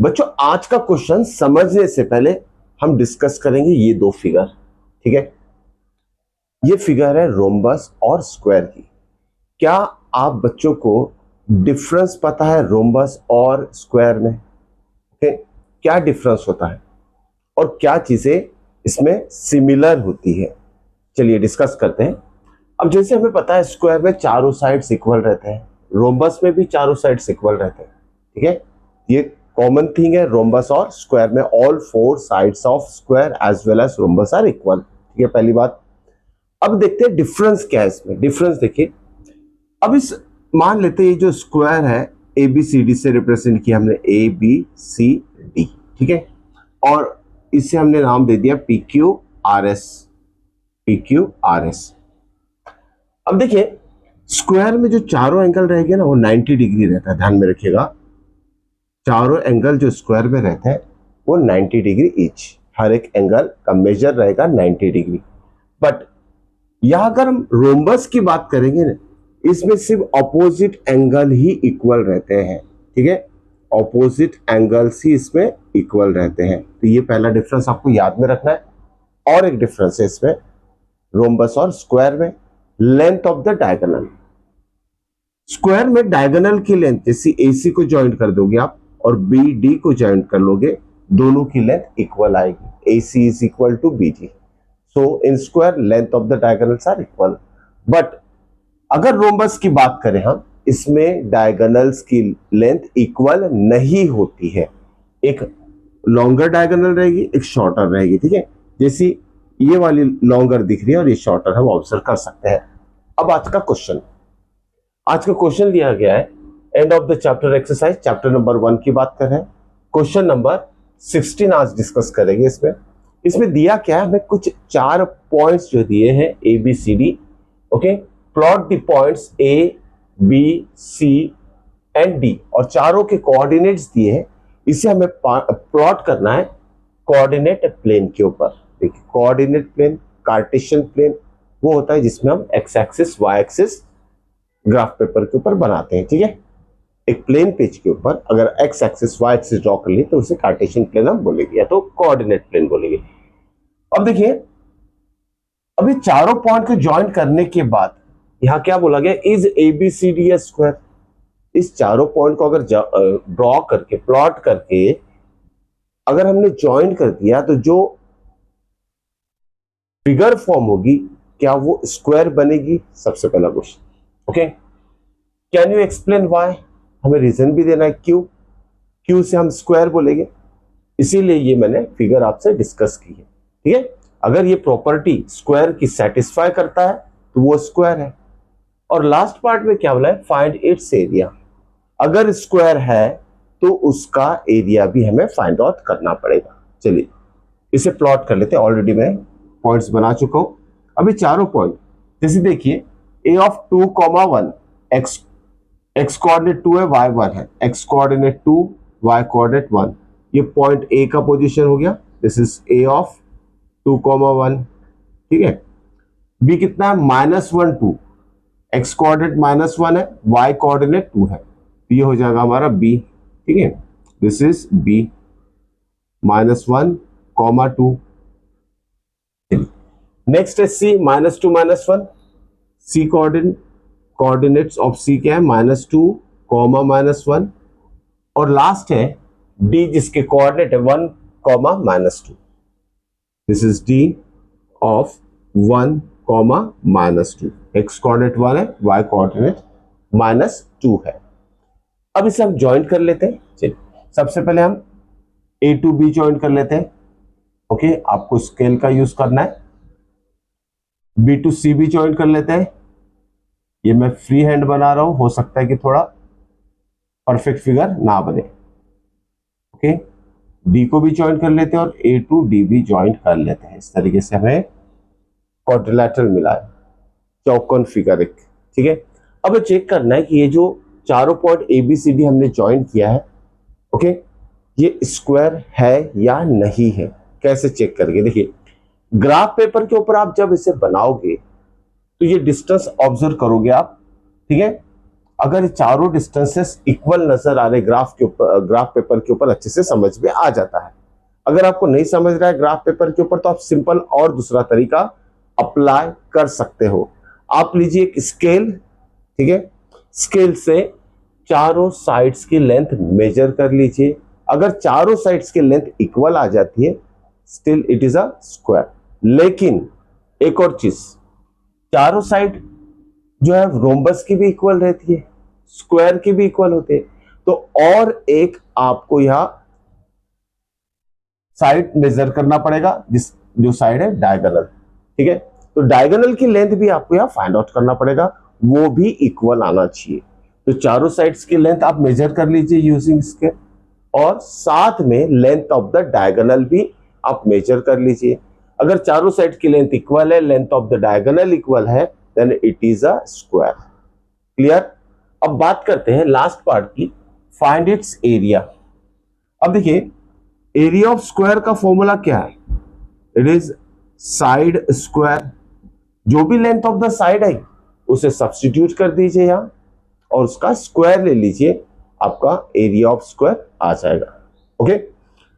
बच्चों आज का क्वेश्चन समझने से पहले हम डिस्कस करेंगे ये दो फिगर। ठीक है, ये फिगर है रोम्बस और स्क्वायर की। क्या आप बच्चों को डिफरेंस पता है रोम्बस और स्क्वायर में? क्या डिफरेंस होता है और क्या चीजें इसमें सिमिलर होती है? चलिए डिस्कस करते हैं। अब जैसे हमें पता है स्क्वायर में चारों साइड्स इक्वल रहते हैं, रोम्बस में भी चारों साइड्स इक्वल रहते हैं। ठीक है, ये कॉमन थिंग है रोम्बस और स्क्वायर में, all four sides of square as well as rhombus are equal. ठीक है, पहली बात। अब देखते हैं डिफरेंस क्या है इसमें। डिफरेंस देखिए, अब इस मान लेते हैं ये जो स्क्वायर है ए बी सी डी से रिप्रेजेंट किया हमने, ए बी सी डी। ठीक है, और इसे हमने नाम दे दिया P Q R S. P Q R S. अब देखिए स्क्वायर में जो चारों एंगल रहेंगे ना वो 90 डिग्री रहता है, ध्यान में रखिएगा। चारों एंगल जो स्क्वायर में रहते हैं वो 90 डिग्री ईच, हर एक एंगल का मेजर रहेगा 90 डिग्री। बट यहां अगर हम रोम्बस की बात करेंगे ना, इसमें सिर्फ ऑपोजिट एंगल ही इक्वल रहते हैं। ठीक है, ऑपोजिट एंगल्स ही इसमें इक्वल रहते हैं। तो ये पहला डिफरेंस आपको याद में रखना है। और एक डिफरेंस है इसमें रोम्बस और स्क्वायर में, length of the diagonal. Square में डायगोनल की लेंथ जैसे एसी को ज्वाइंट कर दोगे आप और बी डी को ज्वाइंट कर लोगे, दोनों की लेंथ इक्वल आएगी। AC is equal to BD। So in square length of the diagonals are equal. But अगर रोम्बस की बात करें हम, इसमें डायगोनल्स की लेंथ इक्वल नहीं होती है। एक लॉन्गर डायगोनल रहेगी, एक शॉर्टर रहेगी। ठीक है, जैसी ये वाली लॉन्गर दिख रही है और ये शॉर्टर हम ऑब्जर्व कर सकते हैं। अब आज का क्वेश्चन लिया गया है end of the chapter exercise, chapter number 1 की बात कर रहे हैं। क्वेश्चन नंबर 16 आज डिस्कस करेंगे। इसमें दिया क्या है, हमें कुछ 4 पॉइंट्स जो दिए हैं A B C D. Okay, plot the points A B C and D, और चारों के कोऑर्डिनेट्स दिए हैं। इसे हमें प्लॉट करना है कोऑर्डिनेट प्लेन के ऊपर। देखिए कोऑर्डिनेट प्लेन, कार्टेशियन प्लेन वो होता है जिसमें हम X axis Y axis graph paper के ऊपर बनाते हैं। ठीक है, एक प्लेन पेज के ऊपर अगर X axis Y axis draw कर लिए तो उसे कार्टेशियन प्लेन हम बोलेंगे या तो कोऑर्डिनेट प्लेन बोलेंगे। अब देखिए, अभी चारों पॉइंट को ज्वाइन करने के बाद यहां क्या बोला गया, इज ABCD ए स्क्वायर। इस चारों पॉइंट को अगर ड्रॉ करके प्लॉट करके अगर हमने ज्वाइन कर दिया तो जो फिगर फॉर्म होगी क्या वो स्क्वायर बनेगी? सबसे पहला question. Okay, can you explain why? हमें रीजन भी देना है क्यों से हम स्क्वायर बोलेंगे, इसीलिए ये मैंने फिगर आपसे डिस्कस की है। ठीक है, अगर ये प्रॉपर्टी स्क्वायर की सेटिस्फाई करता है तो वो स्क्वायर है। और लास्ट पार्ट में क्या बोला है, फाइंड इट्स एरिया। अगर स्क्वायर है तो उसका एरिया भी हमें फाइंड आउट करना पड़ेगा। चलिए इसे प्लॉट कर लेते हैं। ऑलरेडी मैं पॉइंट्स बना चुका हूं। अभी चारों पॉइंट जैसे देखिए, a ऑफ 2,1, एक्स कोऑर्डिनेट 2 है, y 1 है, x कोऑर्डिनेट 2, y कोऑर्डिनेट 1। ये पॉइंट a का पोजीशन हो गया, दिस इज a ऑफ 2,1। ठीक है, b कितना है, -1 2, x कोऑर्डिनेट -1 है, y कोऑर्डिनेट 2 है, तो ये हो जाएगा हमारा b। ठीक है, दिस इज b -1, -2। नेक्स्ट है c -2 -1, c coordinates of c क्या है, -2, -1। और लास्ट है d जिसके कोऑर्डिनेट है 1, -2। This is d of 1, -2। x coordinate 1 है, y कोऑर्डिनेट -2 है। अब इसे हम ज्वाइन कर लेते हैं। चलिए सबसे पहले हम a टू b ज्वाइन कर लेते हैं। ओके, आपको स्केल का यूज करना है। b टू c भी ज्वाइन कर लेते हैं। ये मैं फ्री हैंड बना रहा हूं, हो सकता है कि थोड़ा परफेक्ट फिगर ना बने। ओके, डी को भी ज्वाइन कर लेते हैं और ए टू डी भी ज्वाइन कर लेते हैं। इस तरीके से हमें क्वाड्रिलेटरल मिला है, चौकोन फिगर एक। ठीक है, अब चेक करना है कि ये जो चारों पॉइंट ABCD हमने ज्वाइन किया है, ओके, ये स्क्वायर है या नहीं है। कैसे चेक करके देखिए, ग्राफ पेपर के ऊपर आप जब इसे बनाओगे तो ये डिस्टेंस ऑब्जर्व करोगे आप। ठीक है, अगर ये चारों डिस्टेंसेस इक्वल नजर आ रहे ग्राफ के ऊपर, ग्राफ पेपर के ऊपर अच्छे से समझ में आ जाता है। अगर आपको नहीं समझ रहा है ग्राफ पेपर के ऊपर, तो आप सिंपल और दूसरा तरीका अप्लाई कर सकते हो। आप लीजिए एक स्केल, ठीक है, स्केल से चारों साइड्स की लेंथ मेजर कर लीजिए। अगर चारों साइड्स की लेंथ इक्वल आ जाती है, still it is a square. लेकिन एक और चीज, चारों साइड जो है रोम्बस की भी इक्वल रहती है, स्क्वायर की भी इक्वल होते हैं। तो और एक आपको यहां साइड मेजर करना पड़ेगा, जिस जो साइड है डायगोनल, ठीक है। तो डायगोनल की लेंथ भी आपको यहां फाइंड आउट करना पड़ेगा, वो भी इक्वल आना चाहिए। तो चारों साइड्स की लेंथ आप मेजर कर लीजिए यूजिंग स्केल, और साथ में लेंथ ऑफ द डायगोनल भी आप मेजर कर लीजिए। अगर चारों साइड की लेंथ इक्वल है, length of the diagonal equal है, then it is a square. Clear? अब बात करते हैं लास्ट पार्ट की, फाइंड इट्स एरिया। अब देखिए, एरिया ऑफ स्क्वायर का फॉर्मूला क्या है? It is side square. जो भी लेंथ ऑफ द साइड है उसे सब्स्टिट्यूट कर दीजिए यहां, और उसका स्क्वायर ले लीजिए, आपका एरिया ऑफ स्क्वायर आ जाएगा। ओके,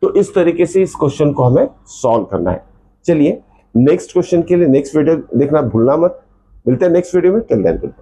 तो इस तरीके से इस क्वेश्चन को हमें सॉल्व करना है। चलिए नेक्स्ट क्वेश्चन के लिए नेक्स्ट वीडियो देखना भूलना मत। मिलते हैं नेक्स्ट वीडियो में, टिल देन।